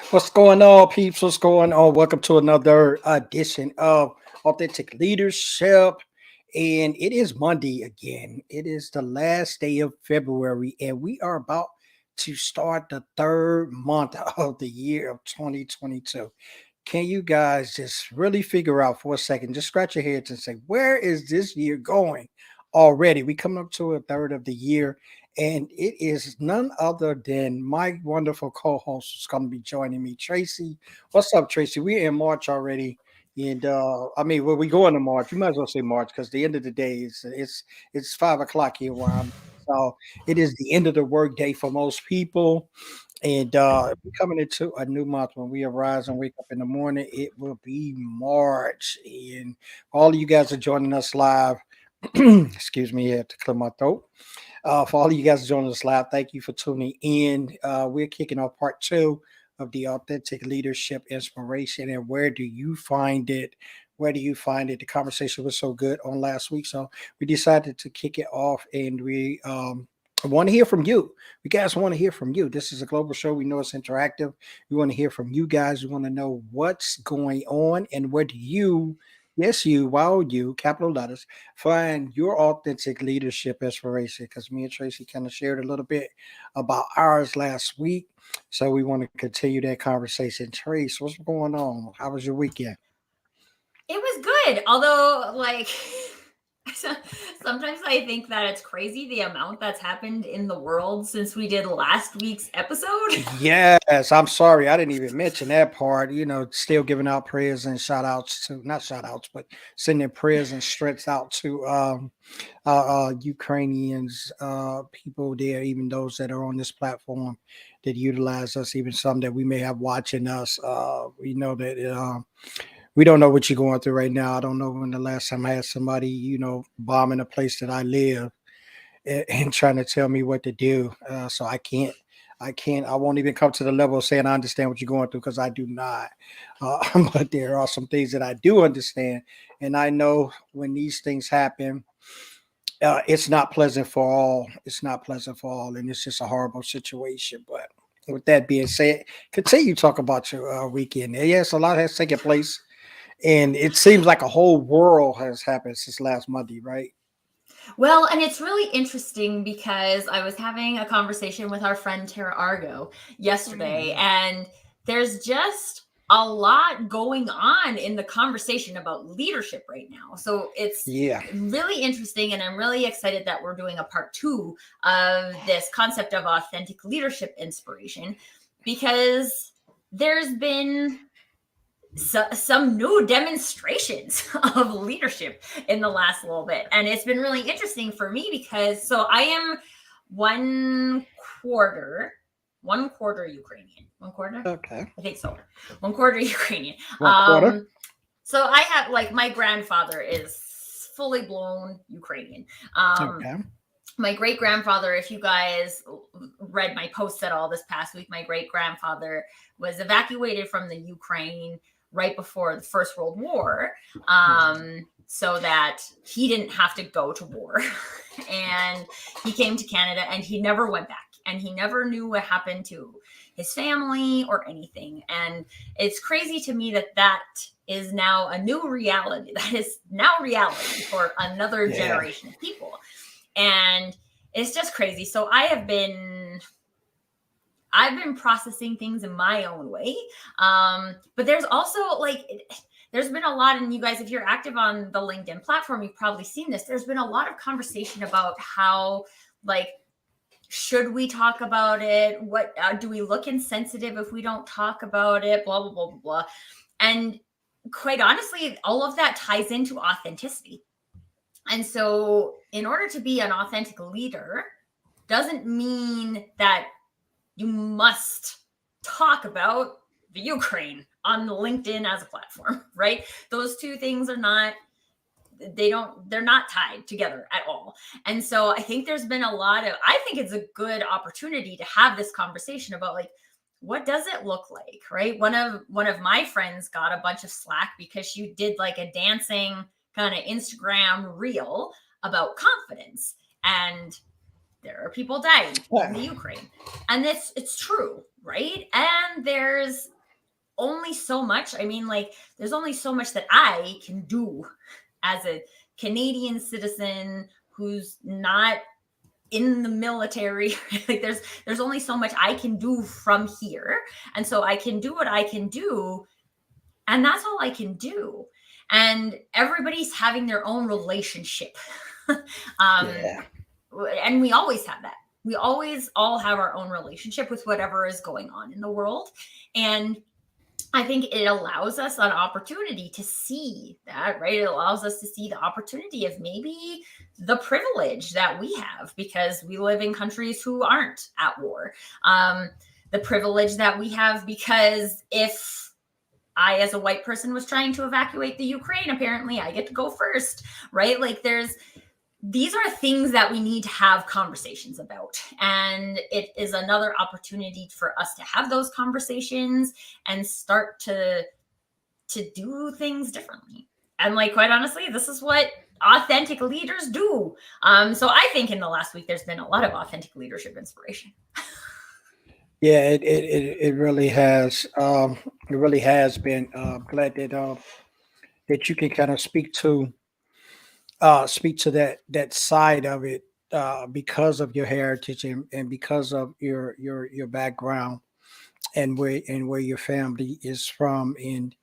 What's going on, peeps? What's going on? Welcome to another edition of Authentic Leadership. And it is Monday again. It is the last day of February, and we are about to start the third month of the year of 2022. Can you guys just really figure out for a second, just scratch your heads and say, where is this year going already? We coming up to a third of the year, and it is none other than my wonderful co-host who's going to be joining me, Tracy. What's up, Tracy? We're in March already. And I mean, well, we go into March. You might as well say March because the end of the day is it's 5 o'clock here where I'm. So it is the end of the work day for most people. And we're coming into a new month when we arise and wake up in the morning. It will be March. And all of you guys are joining us live. Excuse me, I have to clear my throat. For all of you guys joining us live, thank you for tuning in. We're kicking off part two of the authentic leadership inspiration. And where do you find it? Where do you find it? The conversation was so good on last week. So we decided to kick it off and we want to hear from you. We guys want to hear from you. This is a global show. We know it's interactive. We want to hear from you guys. We want to know what's going on and where do you, yes, you, wow, you, capital letters, find your authentic leadership inspiration because me and Tracy kind of shared a little bit about ours last week. So we want to continue that conversation. Trace, what's going on? How was your weekend? It was good. Although, like, sometimes I think that it's crazy the amount that's happened in the world since we did last week's episode. Yes, I'm sorry. I didn't even mention that part. Still giving out prayers and shout outs to not shout outs, but sending prayers and strengths out to Ukrainians, people there, even those that are on this platform that utilize us, even some that we may have watching us. We know that we don't know what you're going through right now. I don't know when the last time I had somebody, bombing a place that I live and trying to tell me what to do. So I won't even come to the level of saying I understand what you're going through because I do not. But there are some things that I do understand. And I know when these things happen, it's not pleasant for all. It's not pleasant for all. And it's just a horrible situation. But with that being said, continue to talk about your weekend. Yes, a lot has taken place. And it seems like a whole world has happened since last Monday, right? Well, and it's really interesting because I was having a conversation with our friend Tara Argo yesterday, Mhm. and there's just a lot going on in the conversation about leadership right now. So it's Yeah. really interesting, and I'm really excited that we're doing a part two of this concept of authentic leadership inspiration because there's been some new demonstrations of leadership in the last little bit. And it's been really interesting for me because so I am one quarter, one quarter Ukrainian. One quarter? Okay. I think so. One quarter Ukrainian. One quarter. So I have like my grandfather is fully blown Ukrainian. Um, Okay. my great grandfather, if you guys read my posts at all this past week, my great grandfather was evacuated from the Ukraine right before the First World War, so that he didn't have to go to war. And he came to Canada and he never went back. And he never knew what happened to his family or anything. And it's crazy to me that that is now a new reality. That is now reality for another Yeah. generation of people. And it's just crazy. So I've been processing things in my own way. But there's also like there's been a lot, and you guys, if you're active on the LinkedIn platform, you've probably seen this. There's been a lot of conversation about how, like, should we talk about it? What do we look insensitive if we don't talk about it? Blah blah blah blah blah. And quite honestly, all of that ties into authenticity. And so, in order to be an authentic leader, doesn't mean that you must talk about the Ukraine on the LinkedIn as a platform, right? Those two things are not they're not tied together at all. And so I think there's been a lot of I think it's a good opportunity to have this conversation about, like, what does it look like, right? One of my friends got a bunch of slack because she did like a dancing kind of Instagram reel about confidence, and there are people dying in the Yeah. Ukraine. And it's true, right? And there's only so much. I mean, like, there's only so much that I can do as a Canadian citizen who's not in the military. Like, there's only so much I can do from here. And so I can do what I can do, and that's all I can do. And everybody's having their own relationship. um, Yeah. and we always have that. We always all have our own relationship with whatever is going on in the world. And I think it allows us an opportunity to see that, right? It allows us to see the opportunity of maybe the privilege that we have because we live in countries who aren't at war. The privilege that we have because if I, as a white person, was trying to evacuate the Ukraine, apparently I get to go first, right? Like, these are things that we need to have conversations about. And it is another opportunity for us to have those conversations and start to do things differently. And, like, quite honestly, this is what authentic leaders do. So I think in the last week, there's been a lot of authentic leadership inspiration. Yeah, it really has. It really has been. Glad that you can kind of speak to that side of it because of your heritage and because of your background and where your family is from. And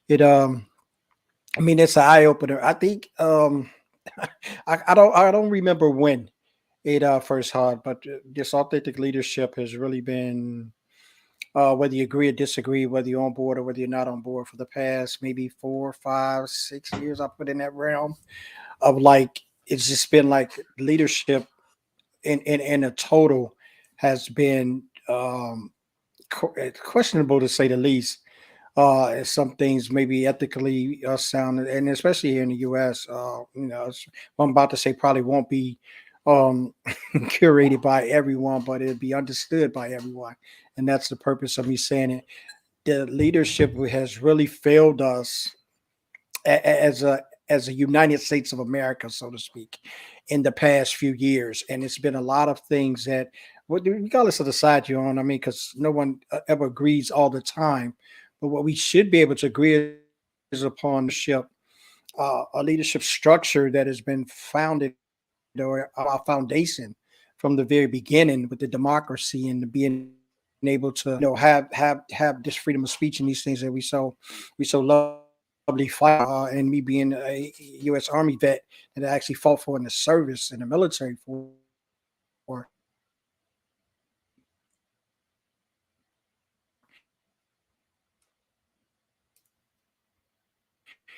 it I mean, it's an eye opener. I think I don't remember when it first hard, but this authentic leadership has really been, whether you agree or disagree, whether you're on board or whether you're not on board, for the past maybe 4, 5, 6 years, I put in that realm of, like, it's just been like leadership in a total has been questionable, to say the least. Some things maybe ethically sound, and especially here in the U.S. What I'm about to say probably won't be curated by everyone, but it'll be understood by everyone, and that's the purpose of me saying it. The leadership has really failed us as a United States of America, so to speak, in the past few years, and it's been a lot of things that, regardless of the side you're on, I mean, because no one ever agrees all the time, but what we should be able to agree is upon a leadership structure that has been founded, or our foundation from the very beginning, with the democracy and being able to have this freedom of speech and these things that we so lovely fight for. And me being a U.S. Army vet that I actually fought for in the service in the military for,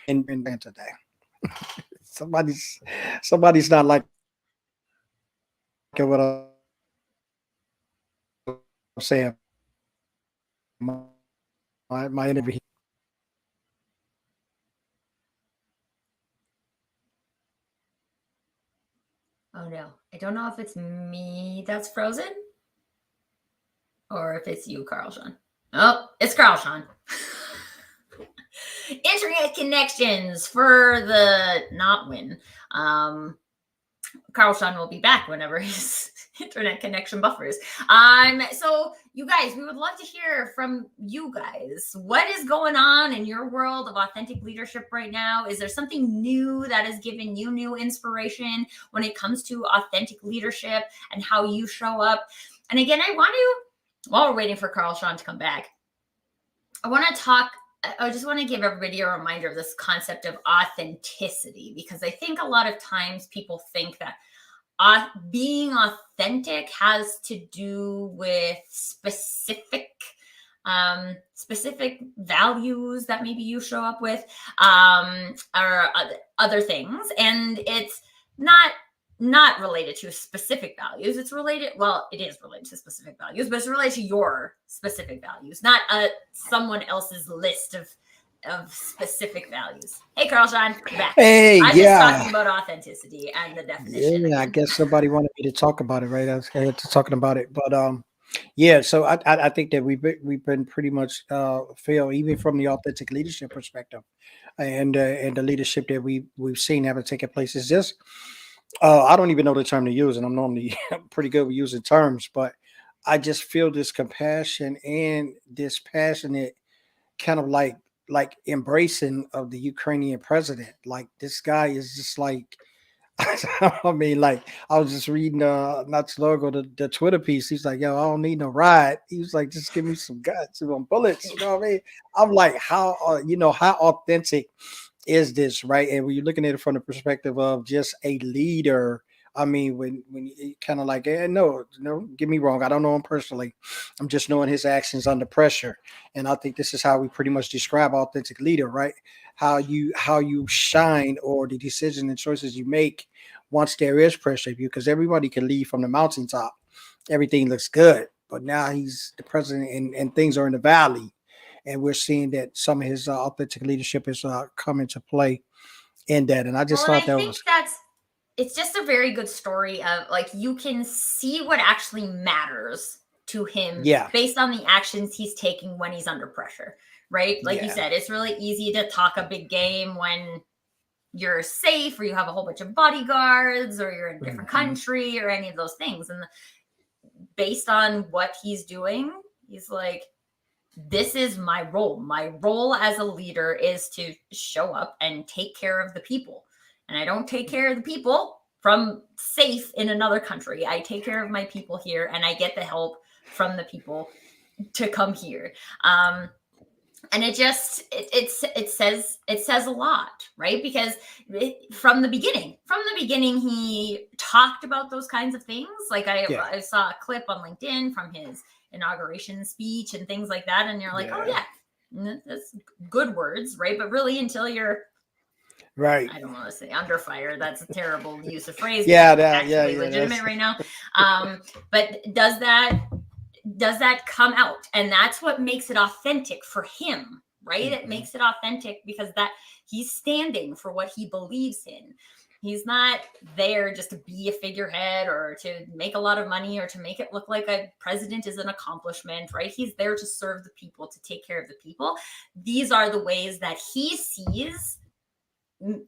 and today somebody's not liking what I'm saying. My interview. Oh no, I don't know if it's me that's frozen or if it's you, Carl Sean. Oh, it's Carl Sean. Internet connections for the not win. Carl Sean will be back whenever his internet connection buffers. So you guys, we would love to hear from you guys. What is going on in your world of authentic leadership right now? Is there something new that has given you new inspiration when it comes to authentic leadership and how you show up? And again, I want to, while we're waiting for Carl Sean to come back, I just want to give everybody a reminder of this concept of authenticity, because I think a lot of times people think that being authentic has to do with specific values that maybe you show up with, or other things, and it's not related to specific values. It's related, well, it is related to specific values, but it's related to your specific values, not someone else's list of specific values. Hey, Carl Sean, you're back. Hey, I'm just talking yeah, about authenticity and the definition yeah. I again. guess somebody wanted me to talk about it, right? I was talking about it, but yeah. So I think that we've been pretty much failed, even from the authentic leadership perspective, and the leadership that we've seen having taken place is just, I don't even know the term to use, and I'm normally pretty good with using terms, but I just feel this compassion and this passionate kind of like embracing of the Ukrainian president. Like this guy is just like I mean, like I was just reading not too long ago the Twitter piece. He's like, "Yo, I don't need no ride." He was like, "Just give me some guts, some bullets." You know what I mean? I'm like, how how authentic is this, right? And when you're looking at it from the perspective of just a leader, I mean, when you kind of like, no, no, get me wrong, I don't know him personally. I'm just knowing his actions under pressure, and I think this is how we pretty much describe authentic leader, right? How you shine or the decision and choices you make once there is pressure, because everybody can lead from the mountaintop. Everything looks good, but now he's the president, and things are in the valley, and we're seeing that some of his authentic leadership is coming to play in that. And I Well, just and thought I that think was, it's just a very good story of like you can see what actually matters to him yeah, based on the actions he's taking when he's under pressure, right? Like you yeah, said, it's really easy to talk a big game when you're safe or you have a whole bunch of bodyguards or you're in a different hmm, country or any of those things. And based on what he's doing, he's like, this is my role. My role as a leader is to show up and take care of the people. And I don't take care of the people from safe in another country. I take care of my people here and I get the help from the people to come here. And it says a lot, right? Because from the beginning he talked about those kinds of things. Like yeah, I saw a clip on LinkedIn from his inauguration speech and things like that, and you're like, oh yeah, yeah, that's good words, right? But really, until you're, right, I don't want to say under fire, that's a terrible use of phrase because yeah, it's yeah, actually yeah, legitimate that's right now. But does that come out? And that's what makes it authentic for him, right? It hmm, makes it authentic because that he's standing for what he believes in. He's not there just to be a figurehead or to make a lot of money or to make it look like a president is an accomplishment, right? He's there to serve the people, to take care of the people. These are the ways that he sees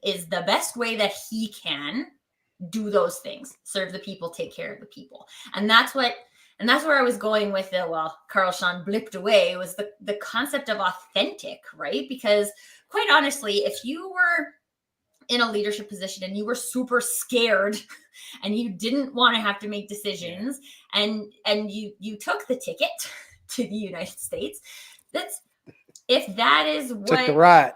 is the best way that he can do those things, serve the people, take care of the people. And that's where I was going with the, well, Carl Shawn blipped away, was the concept of authentic, right? Because quite honestly, if you were in a leadership position and you were super scared and you didn't want to have to make yeah, decisions, and you took the ticket to the United States, that's, if that is took the what, ride,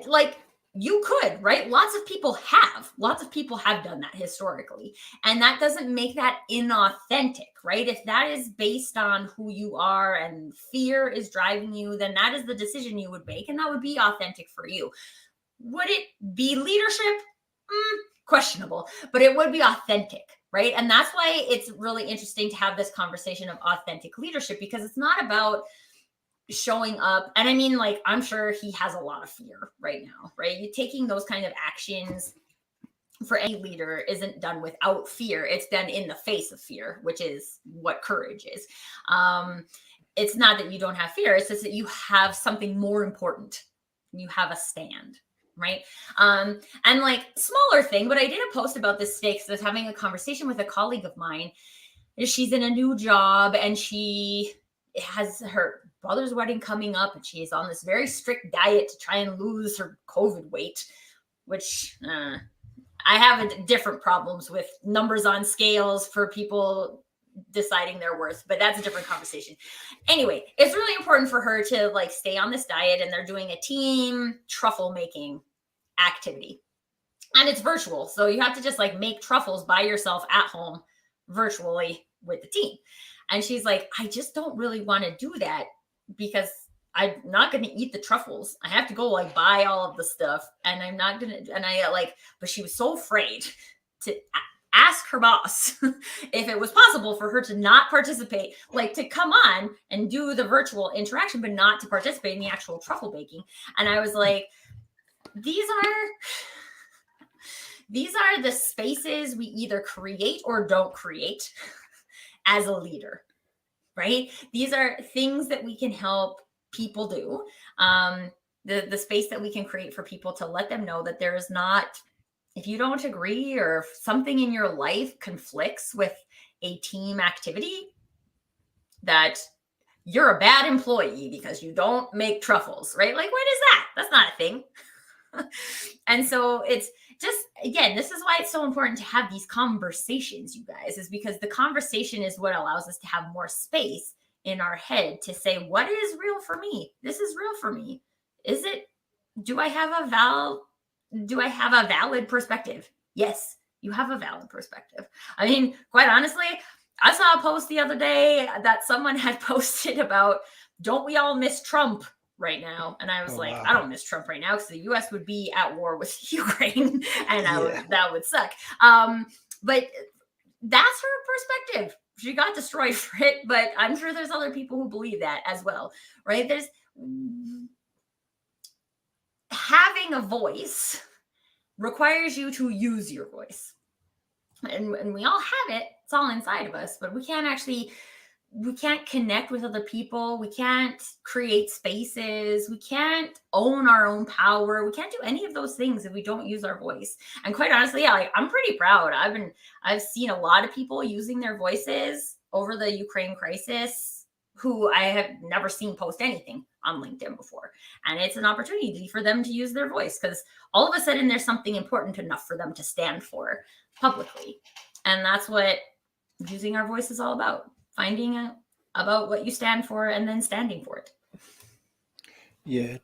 like, you could, right? Lots of people have done that historically, and that doesn't make that inauthentic, right? If that is based on who you are and fear is driving you, then that is the decision you would make, and that would be authentic for you. Would it be leadership? Questionable, but it would be authentic, right? And that's why it's really interesting to have this conversation of authentic leadership, because it's not about showing up. And I mean, like, I'm sure he has a lot of fear right now, right? You taking those kind of actions for any leader isn't done without fear. It's done in the face of fear, which is what courage is. Um, it's not that you don't have fear, it's just that you have something more important. You have a stand, right? And like, smaller thing, but I did a post about this today because I was having a conversation with a colleague of mine. She's in a new job and she has her brother's wedding coming up, and she's on this very strict diet to try and lose her COVID weight, which I have different problems with numbers on scales for people deciding their worth, but that's a different conversation. Anyway, it's really important for her to like stay on this diet, and they're doing a team truffle making activity. And it's virtual, so you have to just like make truffles by yourself at home virtually with the team. And she's like, I just don't really want to do that because I'm not going to eat the truffles. I have to go like buy all of the stuff, and I'm not going to. And I like, but she was so afraid to ask her boss if it was possible for her to not participate, like to come on and do the virtual interaction, but not to participate in the actual truffle baking. And I was like, these are the spaces we either create or don't create as a leader, right? These are things that we can help people do. The space that we can create for people to let them know that there is not, if you don't agree or if something in your life conflicts with a team activity, that you're a bad employee because you don't make truffles, right? Like, what is that? That's not a thing. And so it's just, again, this is why it's so important to have these conversations, you guys, is because the conversation is what allows us to have more space in our head to say, what is real for me? This is real for me. Is it, do I have a valid perspective? Yes, you have a valid perspective. I mean, quite honestly, I saw a post the other day that someone had posted about, don't we all miss Trump right now? And I was like, wow. I don't miss Trump right now because the US would be at war with Ukraine and that would suck. But that's her perspective. She got destroyed for it, but I'm sure there's other people who believe that as well, right? There's having a voice requires you to use your voice. And we all have it. It's all inside of us, but we can't connect with other people. We can't create spaces. We can't own our own power. We can't do any of those things if we don't use our voice. And quite honestly, yeah, like, I'm pretty proud. I've seen a lot of people using their voices over the Ukraine crisis who I have never seen post anything on LinkedIn before. And it's an opportunity for them to use their voice because all of a sudden there's something important enough for them to stand for publicly. And that's what using our voice is all about. Finding out about what you stand for and then standing for it. Yeah,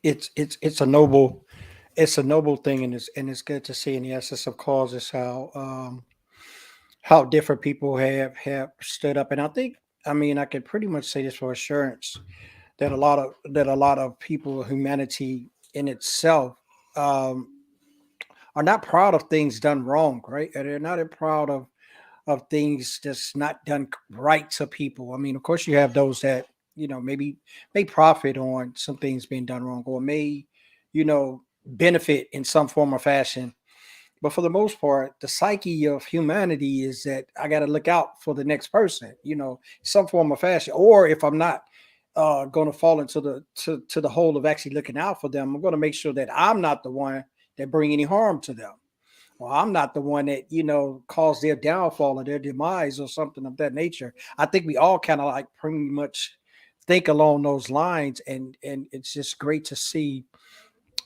it's a noble thing, and it's good to see in the essence of causes how different people have stood up. And I mean, I can pretty much say this for assurance that a lot of people, humanity in itself, um, are not proud of things done wrong, right? And they're not proud of things that's not done right to people. I mean, of course, you have those that maybe may profit on some things being done wrong, or may benefit in some form or fashion. But for the most part, the psyche of humanity is that I got to look out for the next person, some form of fashion. Or if I'm not going to fall into to the hole of actually looking out for them, I'm going to make sure that I'm not the one that bring any harm to them. Well, I'm not the one that, caused their downfall or their demise or something of that nature. I think we all kind of like pretty much think along those lines. And it's just great to see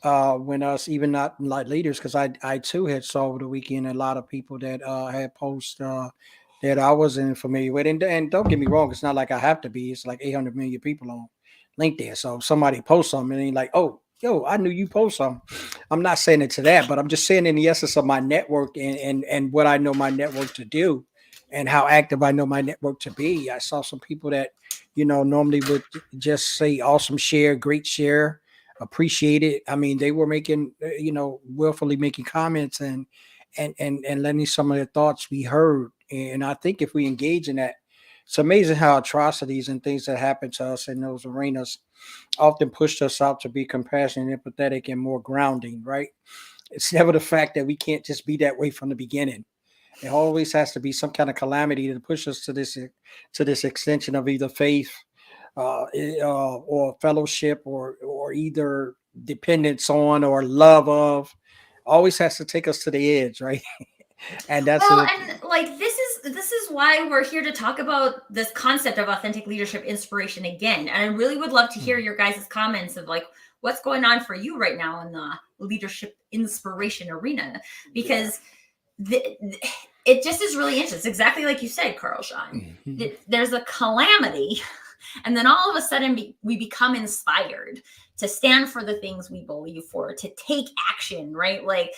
when us, even not like leaders, because I too had saw over the weekend a lot of people that had posts that I wasn't familiar with. And don't get me wrong, it's not like I have to be. It's like 800 million people on LinkedIn. So if somebody posts something and like, oh, yo, I knew you post something. I'm not saying it to that, but I'm just saying in the essence of my network and what I know my network to do and how active I know my network to be. I saw some people that, normally would just say awesome share, great share, appreciate it. I mean, they were making, willfully making comments and letting some of their thoughts be heard. And I think if we engage in that, it's amazing how atrocities and things that happen to us in those arenas often pushed us out to be compassionate, empathetic, and more grounding, right? It's never the fact that we can't just be that way from the beginning. It always has to be some kind of calamity to push us to this extension of either faith, or fellowship, or either dependence on or love of. Always has to take us to the edge, right? And that's Well, a and like this is why we're here to talk about this concept of authentic leadership inspiration again. And I really would love to hear your guys' comments of like what's going on for you right now in the leadership inspiration arena, because it just is really interesting. It's exactly like you said, Carl Shawn. Mhm. There's a calamity, and then all of a sudden we become inspired to stand for the things we believe for, to take action, right? Like,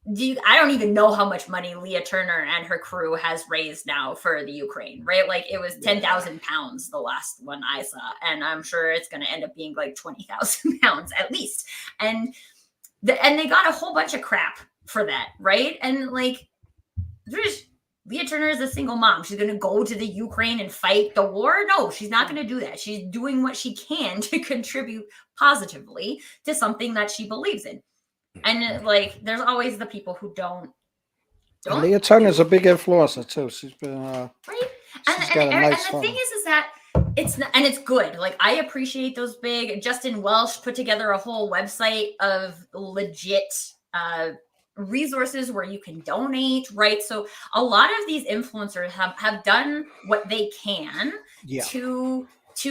I don't even know how much money Leah Turner and her crew has raised now for the Ukraine, right? Like it was 10,000 pounds the last one I saw, and I'm sure it's going to end up being like 20,000 pounds at least. And they got a whole bunch of crap for that, right? And like, Leah Turner is a single mom. She's going to go to the Ukraine and fight the war? No, she's not going to do that. She's doing what she can to contribute positively to something that she believes in. And like, there's always the people who don't. And Leah Turner's a big influencer too. She's been right. she's got a And nice the phone. thing is that it's not, and it's good. Like I appreciate those big. Justin Welsh put together a whole website of legit resources where you can donate, right? So a lot of these influencers have done what they can Yeah. to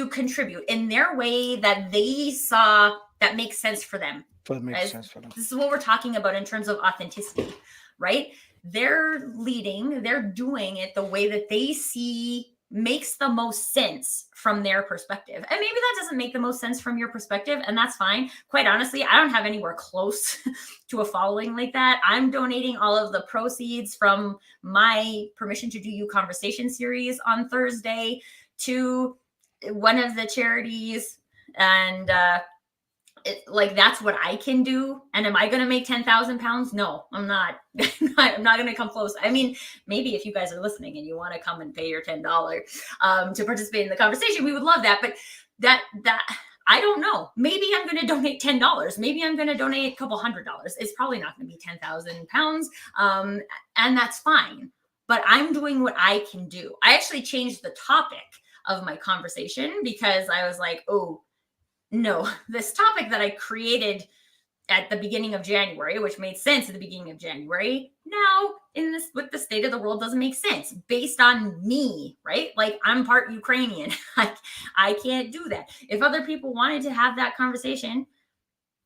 contribute in their way that they saw that makes sense for them. For makes sense for them. This is what we're talking about in terms of authenticity, right? They're leading, they're doing it the way that they see makes the most sense from their perspective. And maybe that doesn't make the most sense from your perspective, and that's fine. Quite honestly, I don't have anywhere close to a following like that. I'm donating all of the proceeds from my Permission to Do You conversation series on Thursday to one of the charities, and like that's what I can do. And am I going to make 10,000 pounds? No, I'm not. I'm not going to come close. I mean, maybe if you guys are listening and you want to come and pay your $10 to participate in the conversation, we would love that. But that I don't know. Maybe I'm going to donate $10. Maybe I'm going to donate a couple $100. It's probably not going to be 10,000 pounds. And that's fine. But I'm doing what I can do. I actually changed the topic of my conversation because I was like, oh, no, this topic that I created at the beginning of January, which made sense at the beginning of January, now in this with the state of the world doesn't make sense based on me, right? Like I'm part Ukrainian. I can't do that. If other people wanted to have that conversation,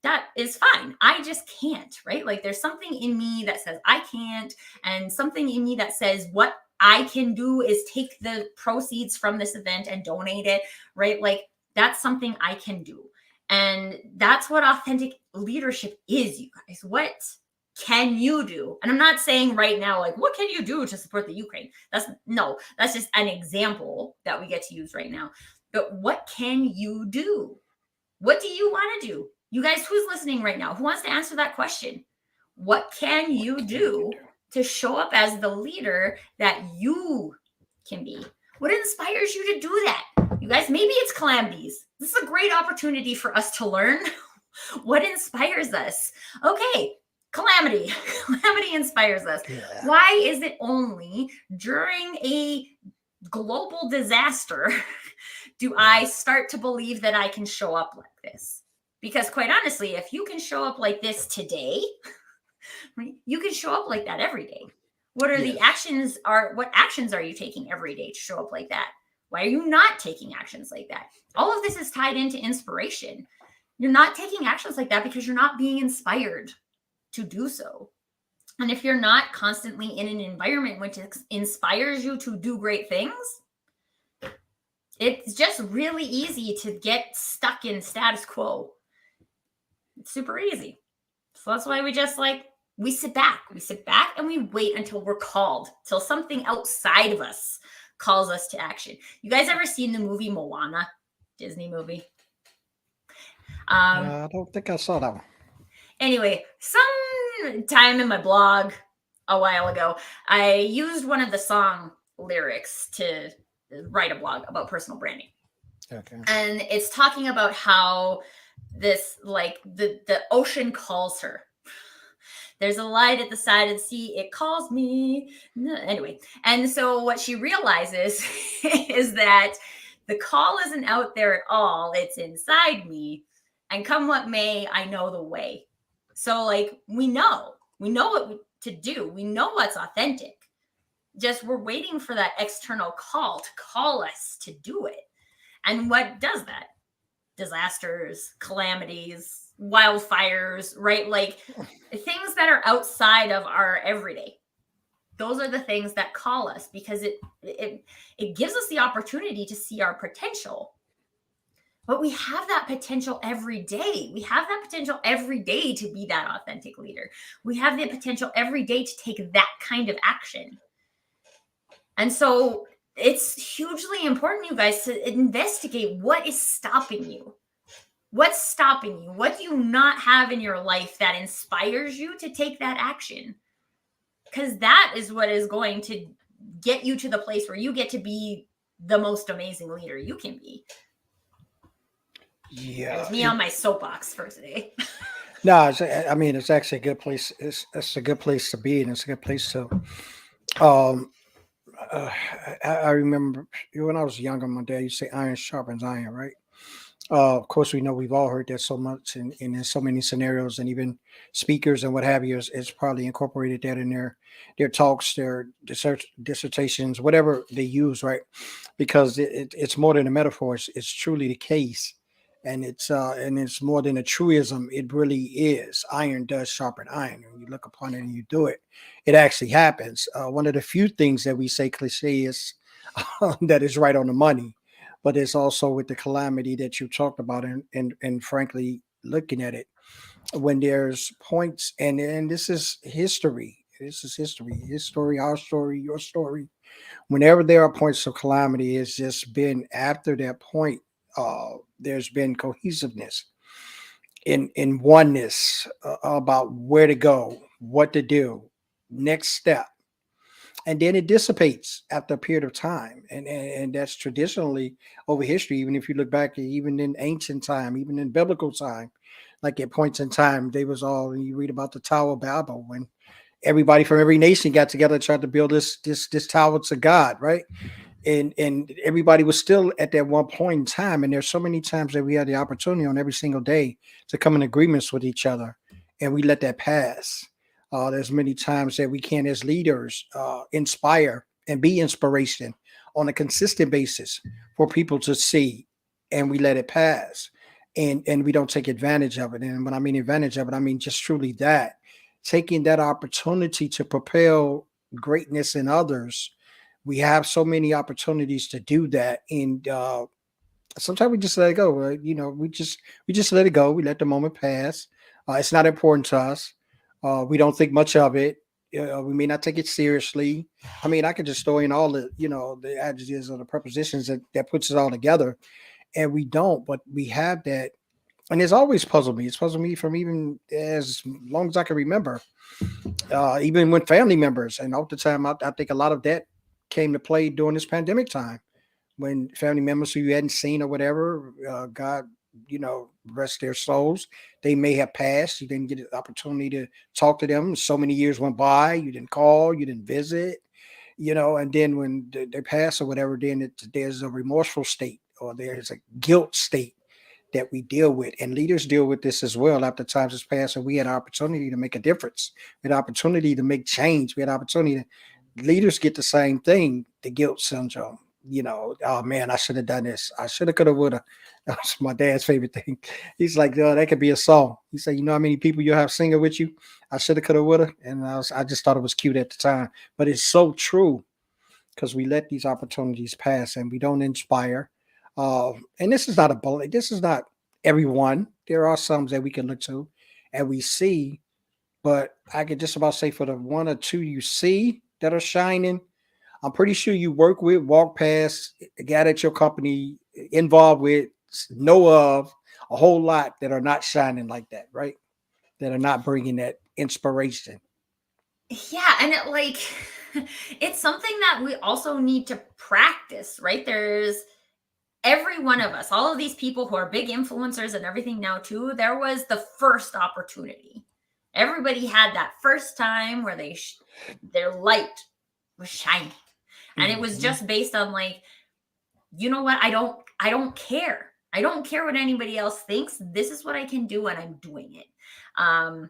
that is fine. I just can't, right? Like there's something in me that says I can't, and something in me that says what I can do is take the proceeds from this event and donate it, right? Like that's something I can do. And that's what authentic leadership is, you guys. What can you do? And I'm not saying right now, like, what can you do to support the Ukraine? That's just an example that we get to use right now. But what can you do? What do you want to do? You guys, who's listening right now? Who wants to answer that question? What can you do to show up as the leader that you can be? What inspires you to do that? You guys, maybe it's calamities. This is a great opportunity for us to learn what inspires us. Okay, calamity. Calamity inspires us. Yeah. Why is it only during a global disaster do I start to believe that I can show up like this? Because quite honestly, if you can show up like this today, you can show up like that every day. What are the actions what actions are you taking every day to show up like that? Why are you not taking actions like that? All of this is tied into inspiration. You're not taking actions like that because you're not being inspired to do so. And if you're not constantly in an environment which inspires you to do great things, it's just really easy to get stuck in status quo. It's super easy. So that's why we sit back and we wait until we're called, till something outside of us calls us to action. You guys ever seen the movie Moana? Disney movie? I don't think I saw that one. Anyway, some time in my blog a while ago, I used one of the song lyrics to write a blog about personal branding. Okay. And it's talking about how this, like, the ocean calls her. There's a light at the side of the sea. It calls me. Anyway. And so what she realizes is that the call isn't out there at all. It's inside me. And come what may, I know the way. So like, we know what to do. We know what's authentic. Just we're waiting for that external call to call us to do it. And what does that? Disasters, calamities, wildfires, right? Like things that are outside of our everyday. Those are the things that call us because it gives us the opportunity to see our potential. But we have that potential every day. We have that potential every day to be that authentic leader. We have the potential every day to take that kind of action. And so it's hugely important, you guys, to investigate what is stopping you. What's stopping you? What do you not have in your life that inspires you to take that action? Because that is what is going to get you to the place where you get to be the most amazing leader you can be. Yeah. That was me on my soapbox for today. No, it's actually a good place. It's a good place to be, and it's a good place to. I remember when I was younger, my dad used to say iron sharpens iron, right? Of course, we know we've all heard that so much in so many scenarios, and even speakers and what have you is probably incorporated that in their talks, their dissertations, whatever they use, right? Because it's more than a metaphor; it's truly the case, and it's more than a truism. It really is. Iron does sharpen iron, and you look upon it and you do it. It actually happens. One of the few things that we say cliche is that is right on the money, but it's also with the calamity that you talked about, and frankly, looking at it when there's points, and this is history. This is history, his story, our story, your story. Whenever there are points of calamity, it's just been after that point. There's been cohesiveness in oneness about where to go, what to do, next step, and then it dissipates after a period of time, and that's traditionally over history. Even if you look back, even in ancient time, even in biblical time, like at points in time, they was all. You read about the Tower of Babel when everybody from every nation got together and tried to build this tower to God, right? And everybody was still at that one point in time. And there's so many times that we had the opportunity on every single day to come in agreements with each other, and we let that pass. There's many times that we can, as leaders, inspire and be inspiration on a consistent basis for people to see, and we let it pass, and we don't take advantage of it. And when I mean advantage of it, I mean just truly that, taking that opportunity to propel greatness in others. We have so many opportunities to do that, and sometimes we just let it go. Right? We just let it go. We let the moment pass. It's not important to us. We don't think much of it. We may not take it seriously. I mean, I could just throw in all the adjectives or the prepositions that puts it all together, and we don't. But we have that, and it's always puzzled me. It's puzzled me from even as long as I can remember, even with family members. And all the time, I think a lot of that came to play during this pandemic time when family members who you hadn't seen or whatever, God, rest their souls. They may have passed. You didn't get the opportunity to talk to them. So many years went by. You didn't call. You didn't visit. And then when they pass or whatever, then there's a remorseful state or there's a guilt state that we deal with, and leaders deal with this as well. After times has passed, and we had an opportunity to make a difference, we had an opportunity to make change, we had an opportunity to, leaders get the same thing, the guilt syndrome. Oh man, I should have done this. I should have, could have, would have. That's my dad's favorite thing. He's like, oh, that could be a song. He said, you know how many people you have singing with you? I should have, could have, would have. And I just thought it was cute at the time, but it's so true because we let these opportunities pass and we don't inspire. And this is not a bullet. This is not everyone. There are some that we can look to and we see, but I could just about say for the one or two you see that are shining, I'm pretty sure you work with, walk past, got at your company, involved with, know of a whole lot that are not shining like that, right? That are not bringing that inspiration. Yeah, and it's something that we also need to practice, right? There's every one of us, all of these people who are big influencers and everything now too, there was the first opportunity. Everybody had that first time where their light was shining. And it was Mhm. just based on you know what? I don't care. I don't care what anybody else thinks. This is what I can do and I'm doing it. Um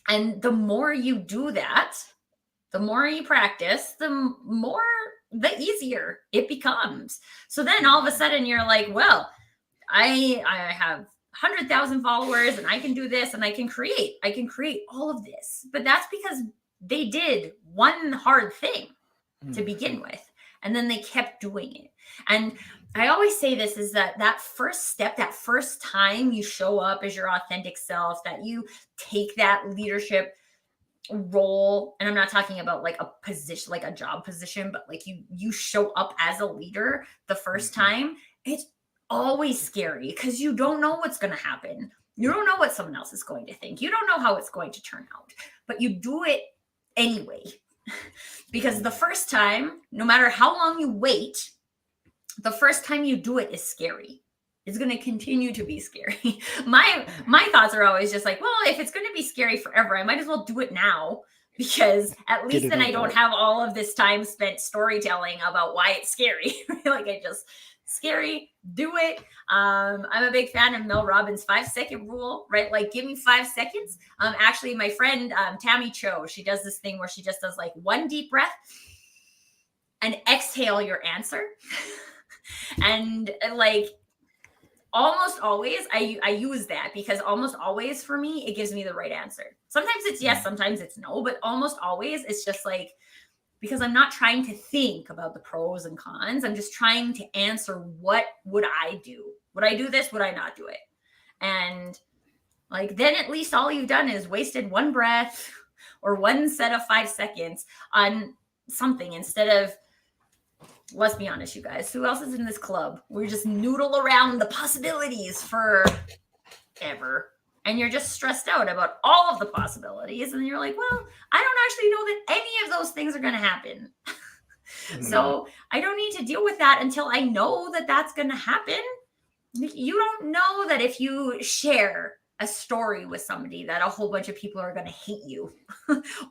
and the more you do that, the more you practice, the easier it becomes. So then all of a sudden you're like, well, I have 100,000 followers and I can do this and I can create all of this. But that's because they did one hard thing to begin Mhm. with, and then they kept doing it. And I always say this is that first step, that first time you show up as your authentic self, that you take that leadership role, and I'm not talking about like a position, like a job position, but like you show up as a leader the first Mhm. time. It's always scary because you don't know what's going to happen. You don't know what someone else is going to think. You don't know how it's going to turn out, but you do it anyway. Because the first time, no matter how long you wait, the first time you do it is scary. It's going to continue to be scary. My thoughts are always just like, well, if it's going to be scary forever, I might as well do it now, because at Get least it then I over don't with. have all of this time spent storytelling about why it's scary. Like I just scary. Do it. I'm a big fan of Mel Robbins' 5 second rule, right? Like, give me 5 seconds. Actually, my friend Tammy Cho, she does this thing where she just does like one deep breath and exhale your answer. And like, almost always I use that, because almost always for me it gives me the right answer. Sometimes it's yes, sometimes it's no, but almost always it's just like, because I'm not trying to think about the pros and cons. I'm just trying to answer, what would I do? Would I do this? Would I not do it? And like, then at least all you've done is wasted one breath or one set of 5 seconds on something, instead of, let's be honest, you guys, who else is in this club? We just noodle around the possibilities for ever. And you're just stressed out about all of the possibilities. And you're like, well, I don't actually know that any of those things are going to happen. So I don't need to deal with that until I know that that's going to happen. You don't know that if you share a story with somebody that a whole bunch of people are going to hate you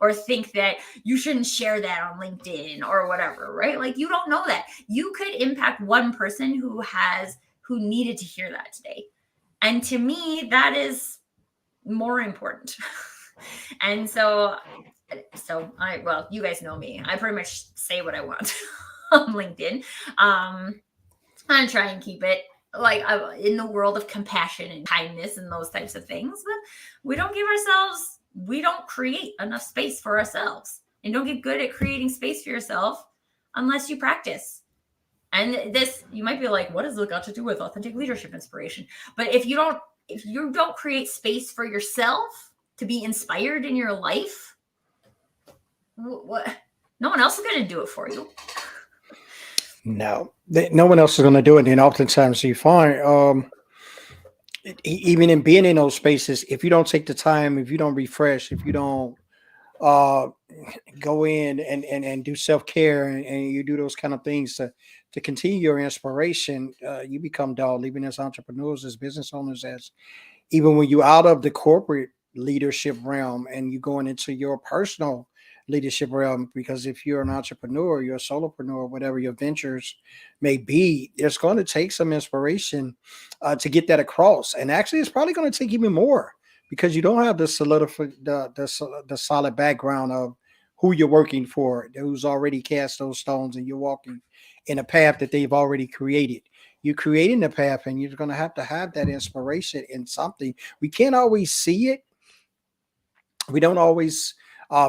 or think that you shouldn't share that on LinkedIn or whatever, right? Like, you don't know that. You could impact one person who needed to hear that today. And to me, that is more important. And so well, you guys know me. I pretty much say what I want on LinkedIn. I try and keep it like in the world of compassion and kindness and those types of things. But we don't create enough space for ourselves, and don't get good at creating space for yourself unless you practice. And this, you might be like, what does it got to do with authentic leadership inspiration? But if you don't create space for yourself to be inspired in your life, what? No one else is going to do it for you. No, no one else is going to do it. And oftentimes you find, even in being in those spaces, if you don't take the time, if you don't refresh, if you don't uh, go in and do self care, and you do those kind of things to continue your inspiration, you become dull. Even as entrepreneurs, as business owners, as even when you're out of the corporate leadership realm and you're going into your personal leadership realm, because if you're an entrepreneur, you're a solopreneur, whatever your ventures may be, it's going to take some inspiration to get that across. And actually, it's probably going to take even more, because you don't have the the solid background of who you're working for, who's already cast those stones, and you're walking in a path that they've already created. You're creating the path, and you're going to have that inspiration in something. We can't always see it. We don't always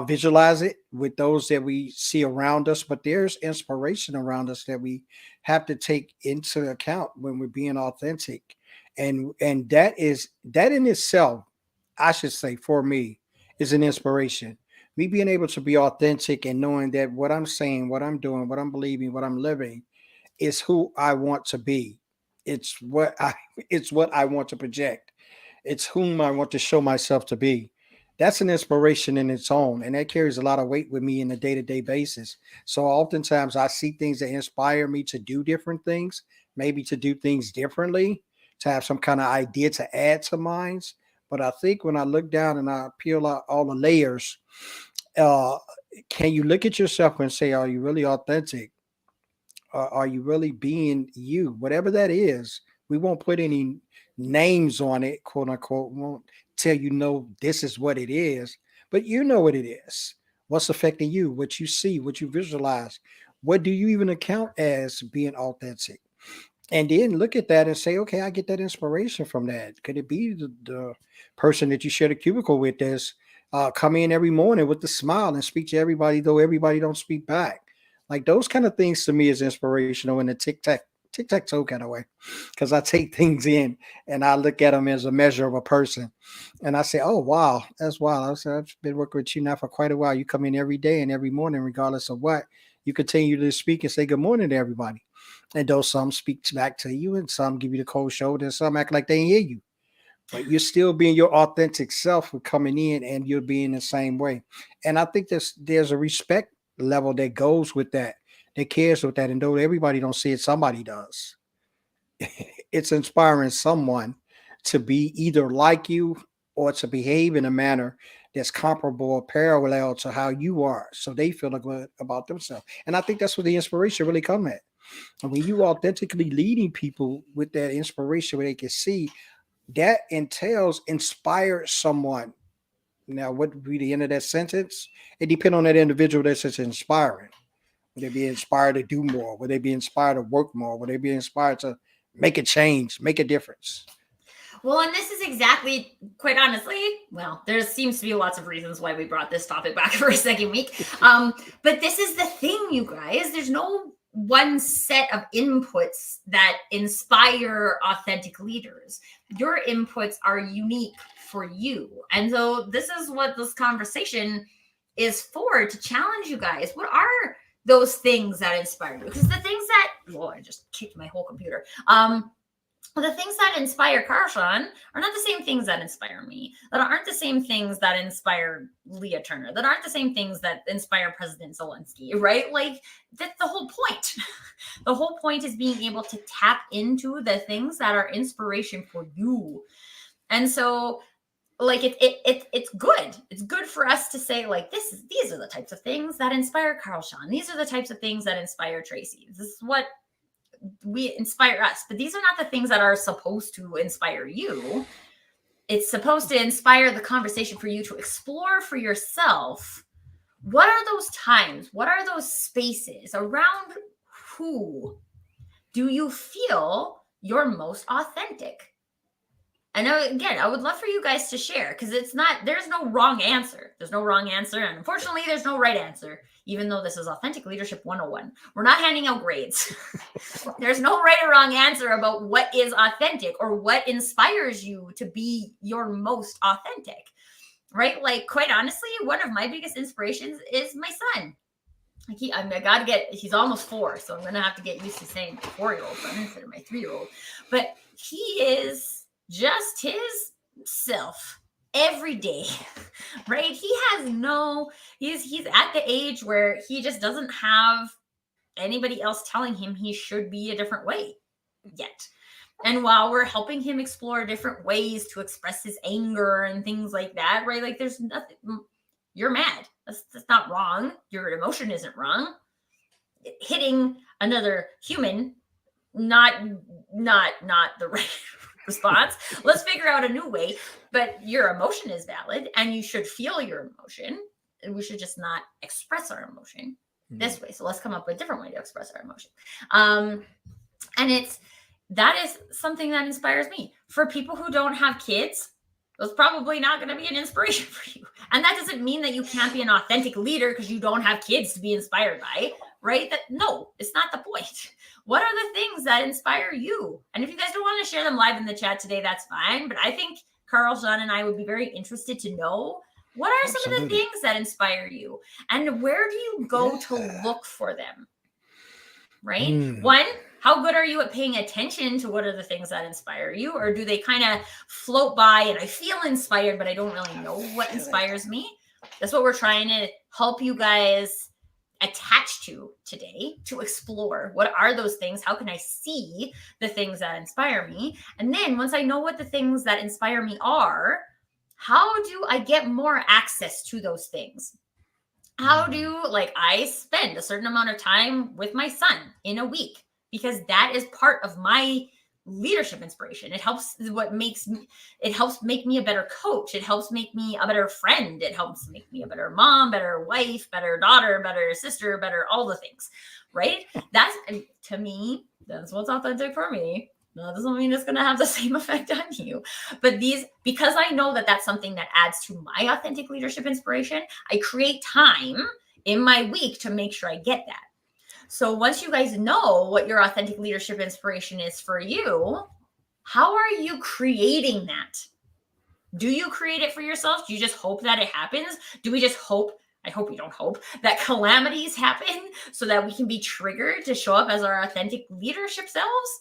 visualize it with those that we see around us, but there's inspiration around us that we have to take into account when we're being authentic. And that in itself, I should say, for me, is an inspiration. Me being able to be authentic and knowing that what I'm saying, what I'm doing, what I'm believing, what I'm living is who I want to be. It's what I it's what I want to project. It's whom I want to show myself to be. That's an inspiration in its own, and that carries a lot of weight with me in a day-to-day basis. So oftentimes I see things that inspire me to do different things, maybe to do things differently, to have some kind of idea to add to minds. But I think when I look down and I peel out all the layers, uh, can you look at yourself and say, are you really authentic? Are you really being you? Whatever that is, we won't put any names on it, quote unquote. We won't tell you, no, this is what it is, but you know what it is. What's affecting you, what you see, what you visualize. What do you even account as being authentic? And then look at that and say, okay, I get that inspiration from that. Could it be the person that you share the cubicle with that's come in every morning with the smile and speak to everybody, though everybody don't speak back? Like those kind of things to me is inspirational in the tic tac toe kind of way, because I take things in and I look at them as a measure of a person, and I say, oh wow, that's wild. I said, I've been working with you now for quite a while. You come in every day and every morning, regardless of what. You continue to speak and say good morning to everybody. And though some speak back to you and some give you the cold shoulder and some act like they ain't hear you, but you're still being your authentic self with coming in and you're being the same way. And I think there's a respect level that goes with that, that cares with that. And though everybody don't see it, somebody does. It's inspiring someone to be either like you or to behave in a manner that's comparable or parallel to how you are. So they feel good about themselves. And I think that's where the inspiration really comes at. And when you authentically leading people with that inspiration where they can see, that entails inspire someone. Now, what would be the end of that sentence? It depends on that individual that says inspiring. Would they be inspired to do more? Would they be inspired to work more? Would they be inspired to make a change, make a difference? Well, and this is exactly, quite honestly, well, there seems to be lots of reasons why we brought this topic back for a second week. But this is the thing, you guys. There's no one set of inputs that inspire authentic leaders. Your inputs are unique for you. And so this is what this conversation is for, to challenge you guys. What are those things that inspire you? Because the things that, oh, I just kicked my whole computer. The things that inspire Shawn are not the same things that inspire me, that aren't the same things that inspire Leah Turner, that aren't the same things that inspire President Zelensky, right? Like, that's the whole point. The whole point is being able to tap into the things that are inspiration for you. And so, like, it's good. It's good for us to say, like, these are the types of things that inspire Shawn. These are the types of things that inspire Tracy. This is what we inspire us, but these are not the things that are supposed to inspire you. It's supposed to inspire the conversation for you to explore for yourself. What are those times? What are those spaces around who do you feel you're most authentic? And again, I would love for you guys to share, because there's no wrong answer. There's no wrong answer. And unfortunately, there's no right answer, even though this is Authentic Leadership 101. We're not handing out grades. There's no right or wrong answer about what is authentic or what inspires you to be your most authentic, right? Like, quite honestly, one of my biggest inspirations is my son. He's almost 4, so I'm going to have to get used to saying my 4-year-old son instead of my 3-year-old. But he is just his self every day, right? He's at the age where he just doesn't have anybody else telling him he should be a different way yet. And while we're helping him explore different ways to express his anger and things like that, right? Like, there's nothing, you're mad. That's not wrong. Your emotion isn't wrong. Hitting another human, not the right response. Let's figure out a new way. But your emotion is valid, and you should feel your emotion. And we should just not express our emotion this way. So let's come up with a different way to express our emotion. And that is something that inspires me. For people who don't have kids, that's probably not going to be an inspiration for you. And that doesn't mean that you can't be an authentic leader because you don't have kids to be inspired by, right? No, it's not the point. What are the things that inspire you? And if you guys don't want to share them live in the chat today, that's fine. But I think Shawn, and I would be very interested to know, what are some of the things that inspire you? And where do you go to look for them? Right? One, how good are you at paying attention to what are the things that inspire you? Or do they kind of float by and I feel inspired, but I don't really know what inspires me? That's what we're trying to help you guys attach to today, to explore. What are those things? How can I see the things that inspire me? And then once I know what the things that inspire me are, how do I get more access to those things? How do, like, I spend a certain amount of time with my son in a week, because that is part of my leadership inspiration. It helps make me a better coach. It helps make me a better friend. It helps make me a better mom, better wife, better daughter, better sister, better all the things, right? That's, to me, that's what's authentic for me. No, that doesn't mean it's going to have the same effect on you. But because I know that that's something that adds to my authentic leadership inspiration, I create time in my week to make sure I get that. So once you guys know what your authentic leadership inspiration is for you, how are you creating that? Do you create it for yourself? Do you just hope that it happens? Do we just hope? I hope we don't hope that calamities happen so that we can be triggered to show up as our authentic leadership selves?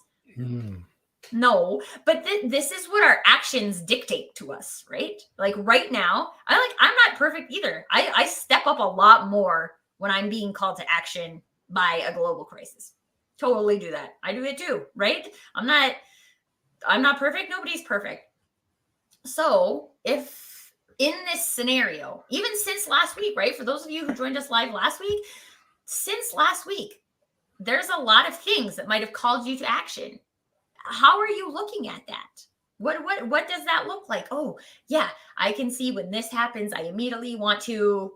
No, but this is what our actions dictate to us, right? Like, right now, I'm not perfect either. I step up a lot more when I'm being called to action by a global crisis. Totally do that. I do it too, right? I'm not perfect. Nobody's perfect. So if in this scenario, even since last week, right? For those of you who joined us live last week, since last week, there's a lot of things that might have called you to action. How are you looking at that? What does that look like? Oh, yeah, I can see when this happens, I immediately want to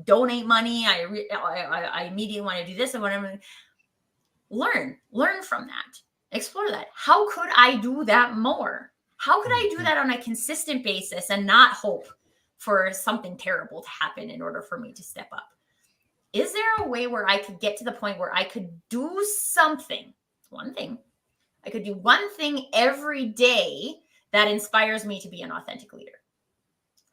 donate money. I immediately want to do this and whatever. Learn from that. Explore that. How could I do that more? How could I do that on a consistent basis and not hope for something terrible to happen in order for me to step up? Is there a way where I could get to the point where I could do something, one thing, I could do one thing every day that inspires me to be an authentic leader?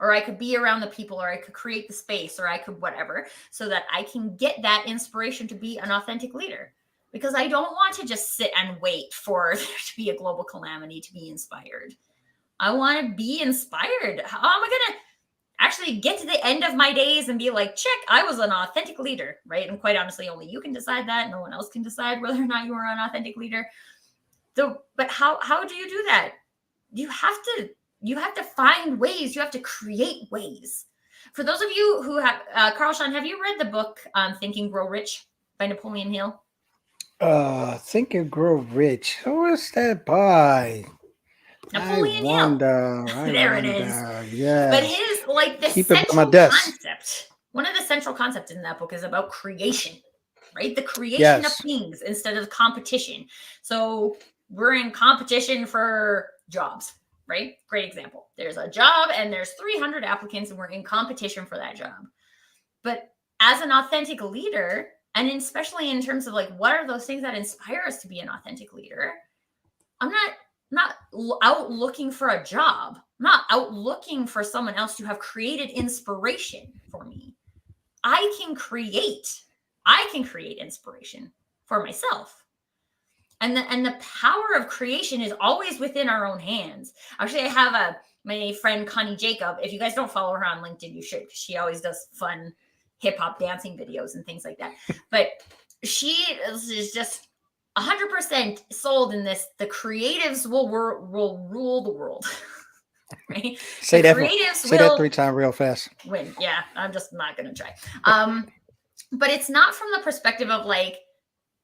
Or I could be around the people, or I could create the space, or I could whatever, so that I can get that inspiration to be an authentic leader. Because I don't want to just sit and wait for there to be a global calamity to be inspired. I want to be inspired. How am I going to actually get to the end of my days and be like, check, I was an authentic leader, right? And quite honestly, only you can decide that. No one else can decide whether or not you are an authentic leader. So, but how do you do that? You have to find ways. You have to create ways. For those of you who have, Shawn, have you read the book Think and Grow Rich by Napoleon Hill? Think and Grow Rich. Who is that by? Napoleon Hill. There it is. Yes. But his, like, the Keep it by my central desk. concept, one of the central concepts in that book is about creation, right? The creation of things instead of competition. So we're in competition for jobs, right? Great example. There's a job and there's 300 applicants and we're in competition for that job. But as an authentic leader, and especially in terms of like, what are those things that inspire us to be an authentic leader? I'm not out looking for a job. I'm not out looking for someone else to have created inspiration for me. I can create inspiration for myself. And the power of creation is always within our own hands. Actually, I have my friend Connie Jacob. If you guys don't follow her on LinkedIn, you should, because she always does fun hip hop dancing videos and things like that. But she is just 100% sold in this. The creatives will rule the world. Right? Say that 3 times real fast. Win. Yeah, I'm just not going to try. But it's not from the perspective of like,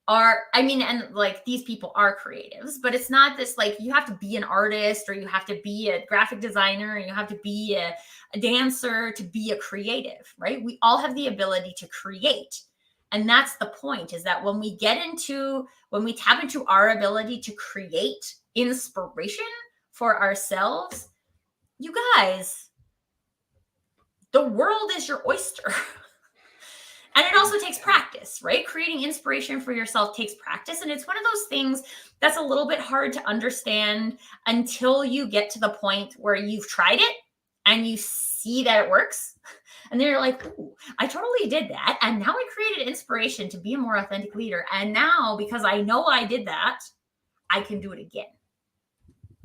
and like these people are creatives, but it's not this like you have to be an artist or you have to be a graphic designer or you have to be a dancer to be a creative, right? We all have the ability to create. And that's the point, is that when we tap into our ability to create inspiration for ourselves, you guys, the world is your oyster. And it also takes practice, right? Creating inspiration for yourself takes practice. And it's one of those things that's a little bit hard to understand until you get to the point where you've tried it and you see that it works. And then you're like, ooh, I totally did that. And now I created inspiration to be a more authentic leader. And now, because I know I did that, I can do it again.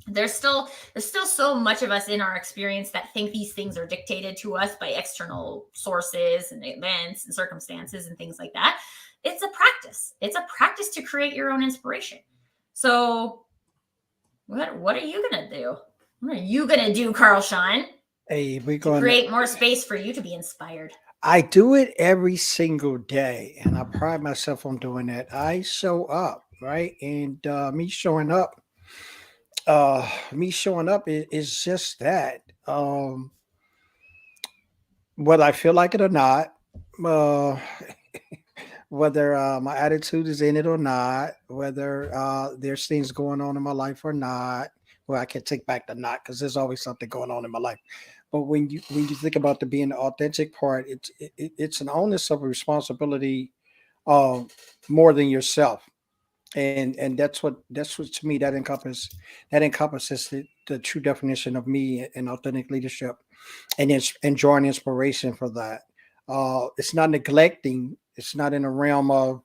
There's still so much of us in our experience that think these things are dictated to us by external sources and events and circumstances and things like that. It's a practice. It's a practice to create your own inspiration. So what are you going to do? What are you going to do, Shawn? Hey, we're going to create more space for you to be inspired. I do it every single day, and I pride myself on doing that. I show up, right? And me showing up is just that. Whether I feel like it or not, whether my attitude is in it or not, whether there's things going on in my life or not. Well, I can take back the not, because there's always something going on in my life. But when you think about the being the authentic part, it's an onus of a responsibility more than yourself. And that's what to me that encompasses the true definition of me and authentic leadership, and it's enjoying inspiration for that. It's not neglecting. It's not in the realm of,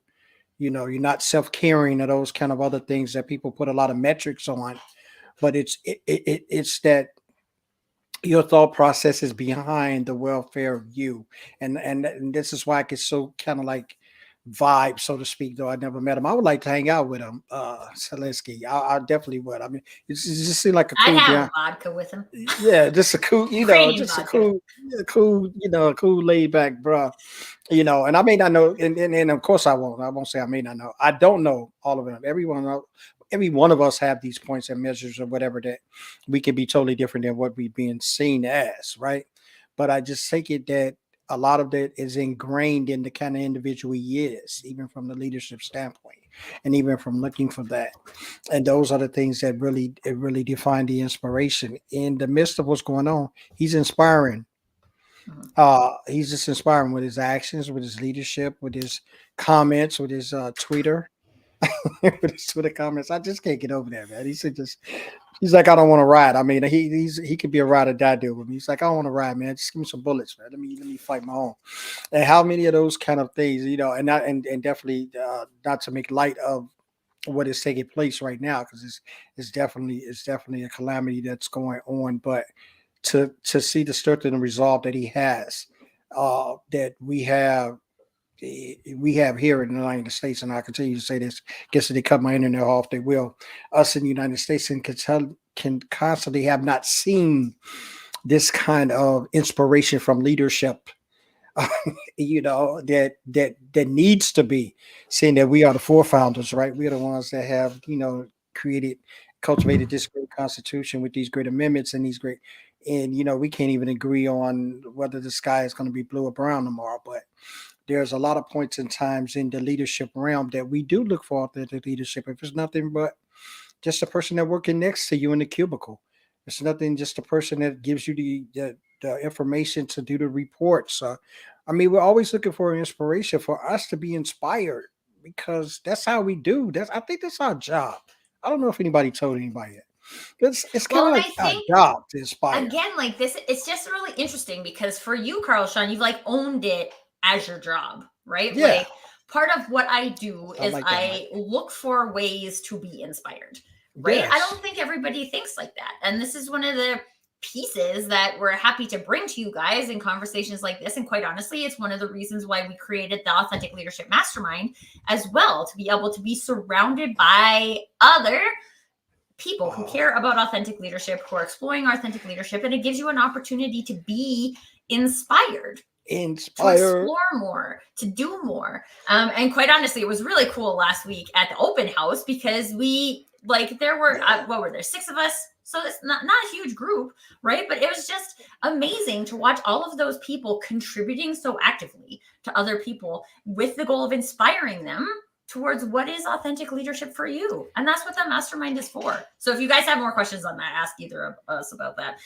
you're not self-caring or those kind of other things that people put a lot of metrics on, but it's that your thought process is behind the welfare of you, and this is why I get so kind of like vibe, so to speak. Though I never met him, I would like to hang out with him. Zelensky, I definitely would. I mean, it just seemed like a I'd cool have guy. a vodka with him. Yeah, just a cool, Ukrainian just a vodka. cool, a cool laid back, bro. And I may not know, and of course I won't say I may not know. I don't know all of them. Every one of us have these points and measures or whatever that we can be totally different than what we've been seen as, right? But I just take it that a lot of that is ingrained in the kind of individual he is, even from the leadership standpoint, and even from looking for that. And those are the things that really define the inspiration in the midst of what's going on. He's inspiring. Mhm. He's just inspiring with his actions, with his leadership, with his comments, with his Twitter, with his Twitter comments. I just can't get over that, man. He's like, I don't want to ride. I mean, he could be a ride or die dude with me. He's like, I don't want to ride, man. Just give me some bullets, man. Let me fight my own. And how many of those kind of things, and definitely not to make light of what is taking place right now, because it's definitely a calamity that's going on. But to see the strength and the resolve that he has, that we have here in the United States, and I continue to say this. Guess if they cut my internet off, they will. Us in the United States can constantly have not seen this kind of inspiration from leadership. That needs to be, seeing that we are the forefounders, right? We are the ones that have created, cultivated this great constitution with these great amendments and these great. And we can't even agree on whether the sky is going to be blue or brown tomorrow, but there's a lot of points and times in the leadership realm that we do look for authentic leadership. If it's nothing but just a person that working next to you in the cubicle, it's nothing just a person that gives you the information to do the reports. I mean, we're always looking for inspiration for us to be inspired, because that's how we do. I think that's our job. I don't know if anybody told anybody that. It's kind Well, of and like I our think job to inspire. again, like this, it's just really interesting because for you, Carl Shawn, you've like owned it as your job, right? Yeah, Like part of what I do I is like that, Mike. I look for ways to be inspired, right? I Yes. don't think everybody thinks like that. And this is one of the pieces that we're happy to bring to you guys in conversations like this. And quite honestly, it's one of the reasons why we created the Authentic Leadership Mastermind as well, to be able to be surrounded by other people who Uh, care about authentic leadership, who are exploring authentic leadership, and it gives you an opportunity to be inspired, to inspire. explore more, to do more. And quite honestly, it was really cool last week at the open house because there were Yeah. what were there, 6 of us, so it's not a huge group, right? But it was just amazing to watch all of those people contributing so actively to other people with the goal of inspiring them towards what is authentic leadership for you. And that's what that mastermind is for. So if you guys have more questions on that, ask either of us about that.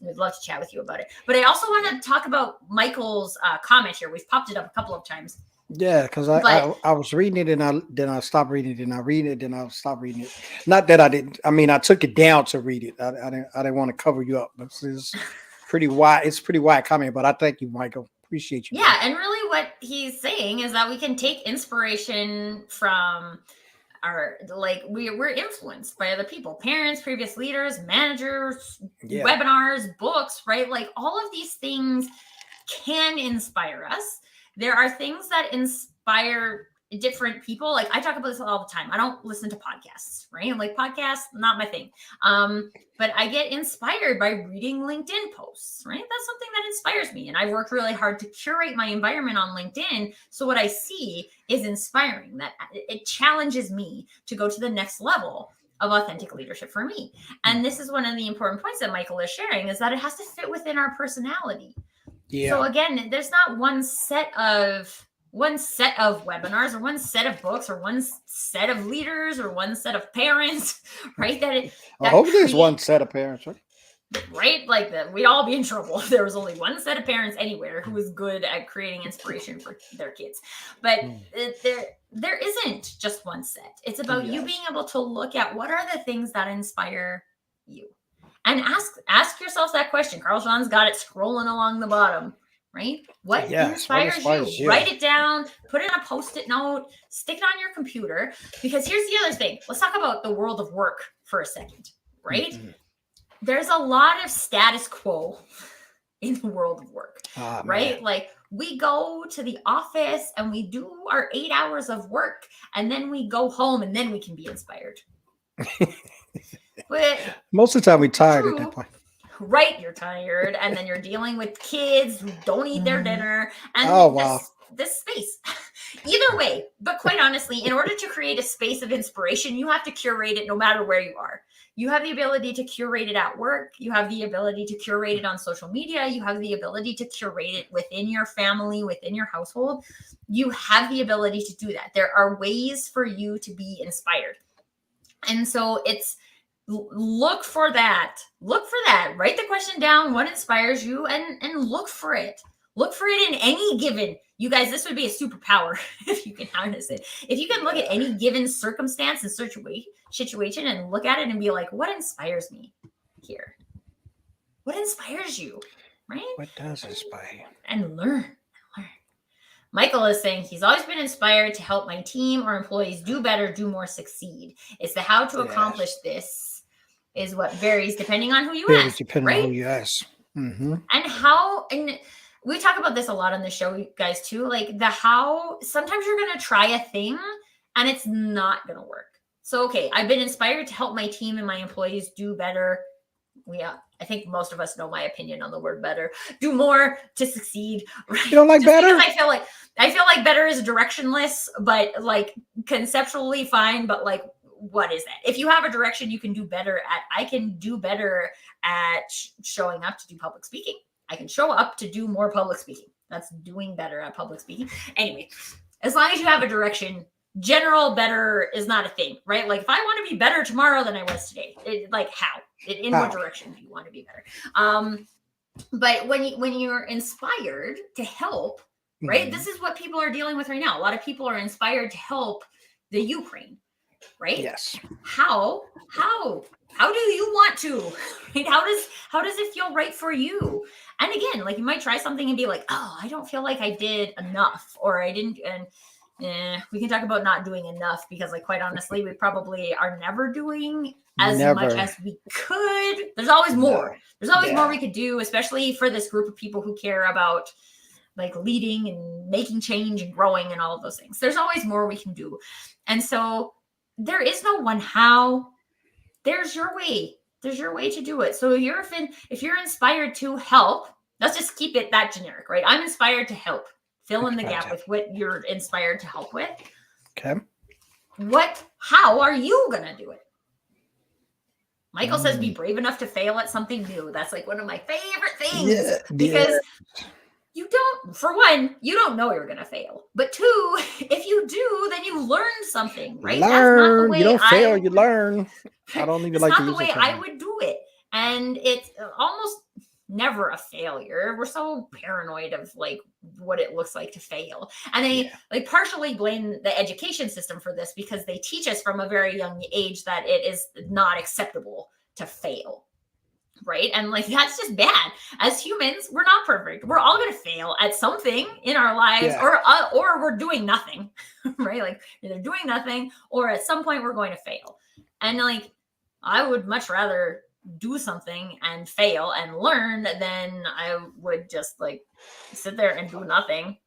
We'd love to chat with you about it. But I also want to talk about Michael's comment here. We've popped it up a couple of times. Yeah, because But I was reading it, and I stopped reading it, and I read it, and I stopped reading it. Not that I didn't. I mean, I took it down to read it. I didn't want to cover you up. But it's pretty wide. It's pretty wide comment. But I thank you, Michael. Appreciate you, bro. yeah, and really what he's saying is that we can take inspiration from we're influenced by other people, parents, previous leaders, managers, Yeah. webinars, books, right? Like all of these things can inspire us. There are things that inspire different people. Like I talk about this all the time. I don't listen to podcasts, right? Like podcasts, not my thing. But I get inspired by reading LinkedIn posts, right? That's something that inspires me. And I've worked really hard to curate my environment on LinkedIn. So what I see is inspiring, that it challenges me to go to the next level of authentic leadership for me. And this is one of the important points that Michael is sharing, is that it has to fit within our personality. Yeah. So again, there's not one set of webinars or one set of books or one set of leaders or one set of parents, right? I hope there's one set of parents, right? Right? Like that, we'd all be in trouble if there was only one set of parents anywhere who was good at creating inspiration for their kids. But there isn't just one set. It's about you being able to look at what are the things that inspire you, and ask yourself that question. Carl Shawn's got it scrolling along the bottom, right? What inspires you? Write it down, put it in a Post-it note, stick it on your computer. Because here's the other thing. Let's talk about the world of work for a second, right? Mm-hmm. There's a lot of status quo in the world of work, right? Man. Like We go to the office and we do our 8 hours of work, and then we go home, and then we can be inspired. But Most of the time, we're tired at that true, point. right? You're tired, and then you're dealing with kids who don't eat their dinner, Oh, and wow. this space. Either way, but quite honestly, in order to create a space of inspiration, you have to curate it no matter where you are. You have the ability to curate it at work. You have the ability to curate it on social media. You have the ability to curate it within your family, within your household. You have the ability to do that. There are ways for you to be inspired. And so it's look for that. Look for that. Write the question down, what inspires you, and look for it. Look for it in any given, you guys, this would be a superpower if you can harness it. If you can look at any given circumstance and situation and look at it and be like, what inspires me here? What inspires you? Right? What does inspire you? And learn. Michael is saying he's always been inspired to help my team or employees do better, do more, succeed. It's the how to accomplish this is what varies depending on who you ask. Depending right? on who you ask. Mm-hmm. And we talk about this a lot on the show, you guys, too. Like the how, sometimes you're going to try a thing and it's not going to work. So, okay, I've been inspired to help my team and my employees do better. Yeah, I think most of us know my opinion on the word better. Do more to succeed. Right? You don't like Just better? I feel like better is directionless, but like conceptually fine. But like, what is that? If you have a direction, you can do better at. I can do better at showing up to do public speaking. I can show up to do more public speaking. That's doing better at public speaking. Anyway, as long as you have a direction, general better is not a thing, right? Like if I want to be better tomorrow than I was today, like how? In what direction do you want to be better? But when you're inspired to help, right? This is what people are dealing with right now. A lot of people are inspired to help the Ukraine, right? Yes. How do you want to? Right? How does it feel right for you? And again, like you might try something and be like, oh, I don't feel like I did enough, or I didn't. And we can talk about not doing enough because, like, quite honestly, we probably are never doing as much as we could. There's always more. There's always more we could do, especially for this group of people who care about like leading and making change and growing and all of those things. There's always more we can do. And so there is no one how. There's your way. There's your way to do it. So if you're inspired to help, let's just keep it that generic, right? I'm inspired to help. Fill in the gap with what you're inspired to help with. Okay. How are you going to do it? Michael says be brave enough to fail at something new. That's like one of my favorite things because you don't, for one, you don't know you're going to fail. But two, if you do, then you learn something, right? Learn. That's not the way you don't fail, you learn. I don't even like to use it. That's not the way I would do it. And it's almost never a failure. We're so paranoid of like what it looks like to fail. And they partially blame the education system for this because they teach us from a very young age that it is not acceptable to fail. Right. And like, that's just bad. As humans, we're not perfect. We're all going to fail at something in our lives or we're doing nothing, right? Like either doing nothing or at some point we're going to fail. And like, I would much rather do something and fail and learn than I would just like sit there and do nothing.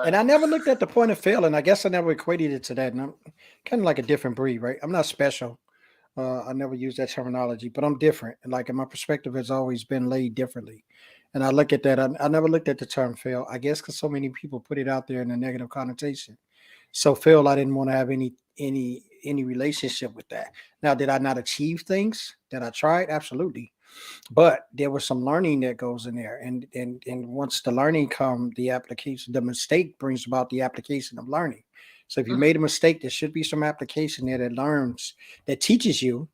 And I never looked at the point of failing. I guess I never equated it to that. And I'm kind of like a different breed, right? I'm not special. I never use that terminology, but I'm different. And like my perspective has always been laid differently. And I look at that. I never looked at the term fail, I guess, because so many people put it out there in a negative connotation. So fail, I didn't want to have any relationship with that. Now, did I not achieve things that I tried? Absolutely. But there was some learning that goes in there. And once the learning comes, the application, the mistake brings about the application of learning. So if you made a mistake, there should be some application there that teaches you.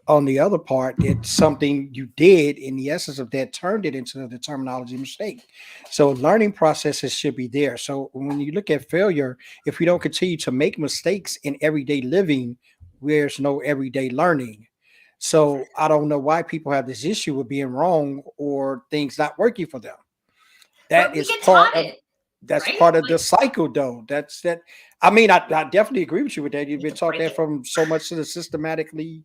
On the other part, it's something you did in the essence of that turned it into the terminology mistake. So learning processes should be there. So when you look at failure, if we don't continue to make mistakes in everyday living, there's no everyday learning. So I don't know why people have this issue with being wrong or things not working for them. That is part of part of the cycle, though. That's that. I mean, I definitely agree with you with that. You've been taught that from so much to the systematically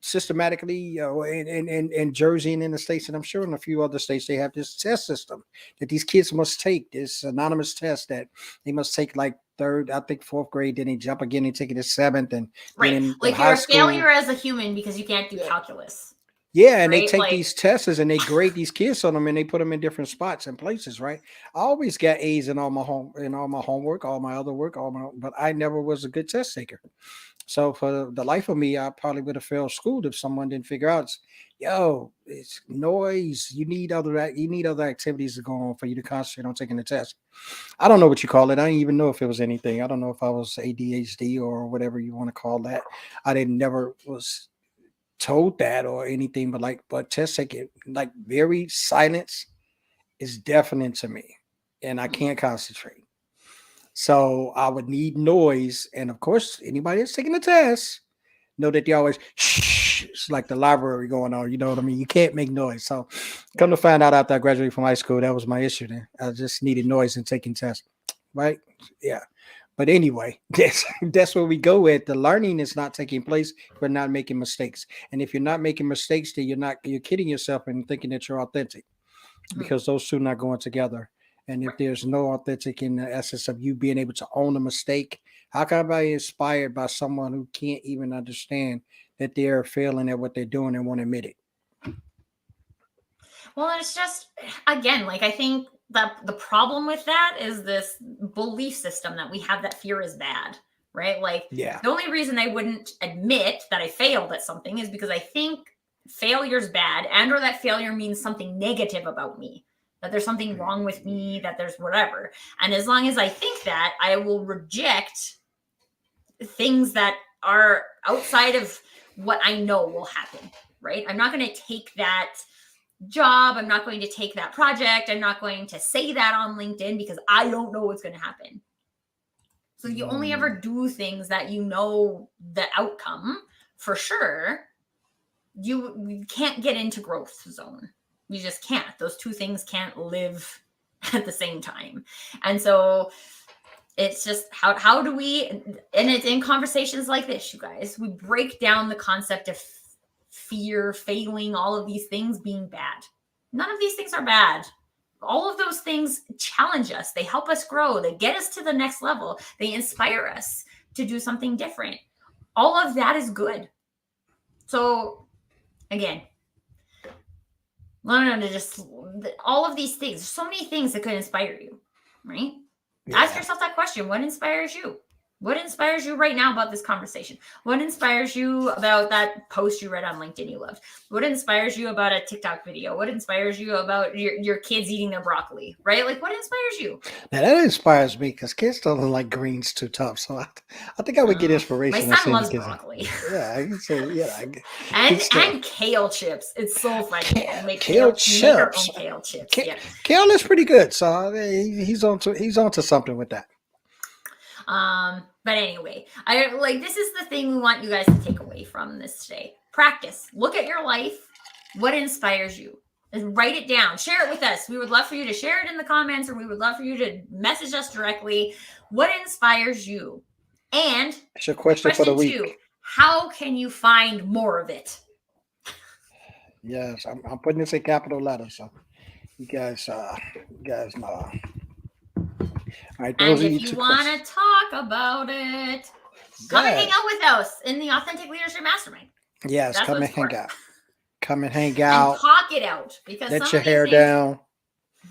systematically, in Jersey and in the states, and I'm sure in a few other states, they have this test system that these kids must take. This anonymous test that they must take like third, I think fourth grade. Then they jump again and take it at seventh, and then Right. in Like you're high a school. failure as a human because you can't do calculus. Yeah, and they Right. take Like, these tests and they grade these kids on them and they put them in different spots and places, right? I always got A's in all my homework, all my other work, but I never was a good test taker. So for the life of me, I probably would have failed school if someone didn't figure out, yo, it's noise. You need other activities to go on for you to concentrate on taking the test. I don't know what you call it. I didn't even know if it was anything. I don't know if I was ADHD or whatever you want to call that. I didn't never was told that or anything, but test taking like very silence is deafening to me, and I can't concentrate. So I would need noise, and of course, anybody that's taking the test know that they always shh. It's like the library going on. You know what I mean? You can't make noise. So yeah. come to find out after I graduated from high school, that was my issue. Then I just needed noise in taking tests, right? Yeah. But anyway, that's where we go with the learning is not taking place. We're not making mistakes. And if you're not making mistakes, then you're kidding yourself and thinking that you're authentic Mhm. because those two not going together. And if Right. there's no authentic in the essence of you being able to own a mistake, how can I be inspired by someone who can't even understand that they're failing at what they're doing and won't admit it? Well, it's just, again, like I think that the problem with that is this belief system that we have that fear is bad, right? Like Yeah. the only reason I wouldn't admit that I failed at something is because I think failure's bad and or that failure means something negative about me, that there's something wrong with me, that there's whatever. And as long as I think that, I will reject things that are outside of what I know will happen, right? I'm not going to take that job. I'm not going to take that project. I'm not going to say that on LinkedIn because I don't know what's going to happen. So you only ever do things that you know the outcome for sure. You can't get into growth zone. You just can't. Those two things can't live at the same time. And so it's just how do we, and it's in conversations like this, you guys, we break down the concept of fear, failing, all of these things being bad. None of these things are bad. All of those things challenge us. They help us grow. They get us to the next level. They inspire us to do something different. All of that is good. So again, learn to just all of these things. There's so many things that could inspire you, right? Yeah. Ask yourself that question. What inspires you? What inspires you right now about this conversation? What inspires you about that post you read on LinkedIn you loved? What inspires you about a TikTok video? What inspires you about your kids eating their broccoli, right? Like, what inspires you? Now that inspires me because kids don't like greens too tough. So I think I would get My inspiration by son seeing the loves kids. broccoli. Yeah, I can say, yeah. and kale chips. It's so funny. We make Kale we make our own chips. kale chips. Yeah. Kale is pretty good. So he's onto something with that. But anyway, I like this is the thing we want you guys to take away from this today. Practice. Look at your life. What inspires you? And write it down. Share it with us. We would love for you to share it in the comments, or we would love for you to message us directly. What inspires you? And it's your question for the week. 2, how can you find more of it? Yes, I'm putting this in capital letters, so you guys know. All right, And if you want to talk about it, come and hang out with us in the Authentic Leadership Mastermind. Yes, That's come what and it's hang for. out. Come and hang out. And talk it out. Because let some your of these hair things,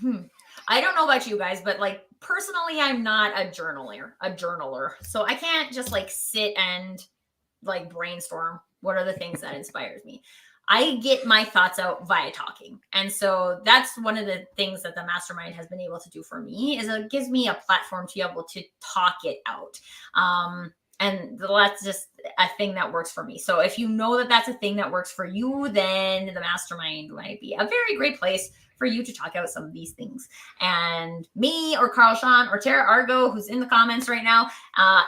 down. I don't know about you guys, but like personally, I'm not a journaler. So I can't just like sit and like brainstorm what are the things that inspires me. I get my thoughts out via talking. And so that's one of the things that the mastermind has been able to do for me is it gives me a platform to be able to talk it out. And that's just a thing that works for me. So if you know that that's a thing that works for you, then the mastermind might be a very great place for you to talk out some of these things. And me or Carl Shawn or Tara Argo, who's in the comments right now,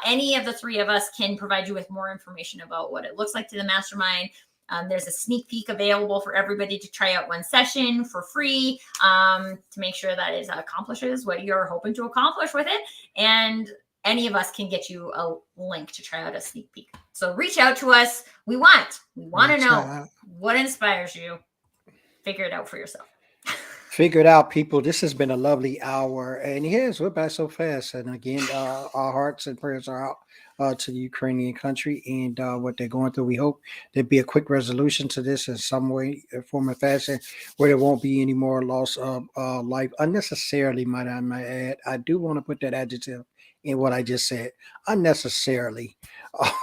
any of the three of us can provide you with more information about what it looks like to the mastermind. There's a sneak peek available for everybody to try out one session for free to make sure that it accomplishes what you're hoping to accomplish with it. And any of us can get you a link to try out a sneak peek. So reach out to us. We want to know what inspires you. Figure it out for yourself. Figure it out, people. This has been a lovely hour, and yes, we're back so fast. And again, our hearts and prayers are out to the Ukrainian country and what they're going through. We hope there'll be a quick resolution to this in some way, form, or fashion, where there won't be any more loss of life unnecessarily. Might I might add, I do want to put that adjective in what I just said, unnecessarily,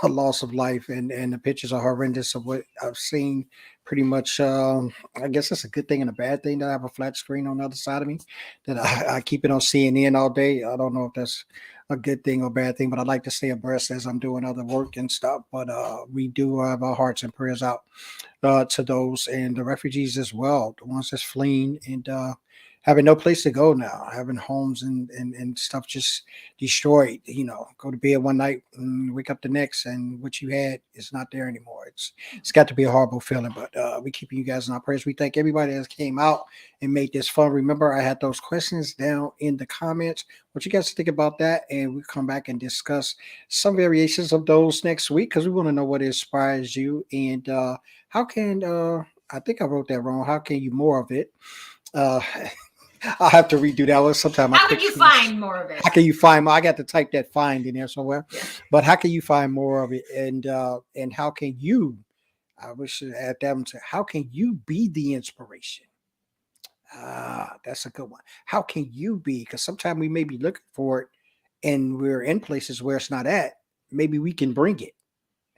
a loss of life, and the pictures are horrendous of what I've seen. Pretty much, I guess that's a good thing and a bad thing that I have a flat screen on the other side of me, that I keep it on CNN all day. I don't know if that's a good thing or bad thing, but I like to stay abreast as I'm doing other work and stuff. But we do have our hearts and prayers out to those and the refugees as well, the ones that's fleeing and having no place to go now, having homes and stuff just destroyed. Go to bed one night and wake up the next, and what you had is not there anymore. It's got to be a horrible feeling, but we keeping you guys in our prayers. We thank everybody that came out and made this fun. Remember, I had those questions down in the comments. What you guys think about that? And we'll come back and discuss some variations of those next week, because we want to know what inspires you and how can I think I wrote that wrong. How can you more of it? Uh, I'll have to redo that one sometime. How can you find more of it? How can you find more? I got to type that find in there somewhere. Yeah. But how can you find more of it? And how can you, I wish to add that one to, how can you be the inspiration? That's a good one. How can you be? Because sometimes we may be looking for it and we're in places where it's not at. Maybe we can bring it.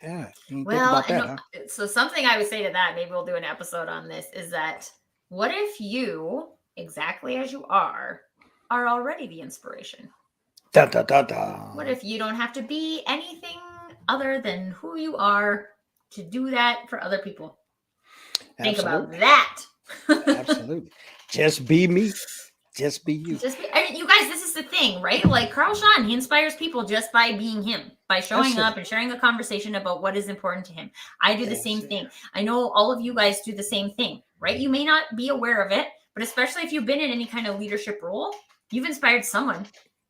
Yeah. Think about that, huh? So something I would say to that, maybe we'll do an episode on this, is that what if you, exactly as you are already the inspiration? Da, da, da, da. What if you don't have to be anything other than who you are to do that for other people? Think about that. Absolutely. Just be me. Just be you. You guys, this is the thing, right? Like Carl Shawn, he inspires people just by being him, by showing up and sharing a conversation about what is important to him. I do the same thing. I know all of you guys do the same thing, right? You may not be aware of it, but especially if you've been in any kind of leadership role, you've inspired someone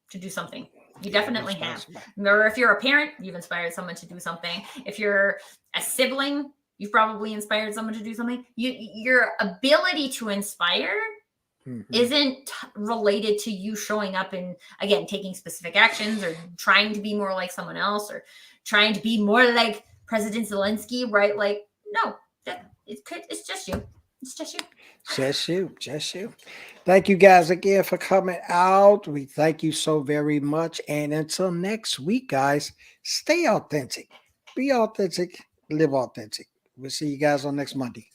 to do something. You definitely have. Or if you're a parent, you've inspired someone to do something. If you're a sibling, you've probably inspired someone to do something. Your ability to inspire isn't related to you showing up and, again, taking specific actions or trying to be more like someone else or trying to be more like President Zelensky, right? Like, no, it's just you. It's just you. Just you. Thank you guys again for coming out. We thank you so very much. And until next week, guys, stay authentic. Be authentic. Live authentic. We'll see you guys on next Monday.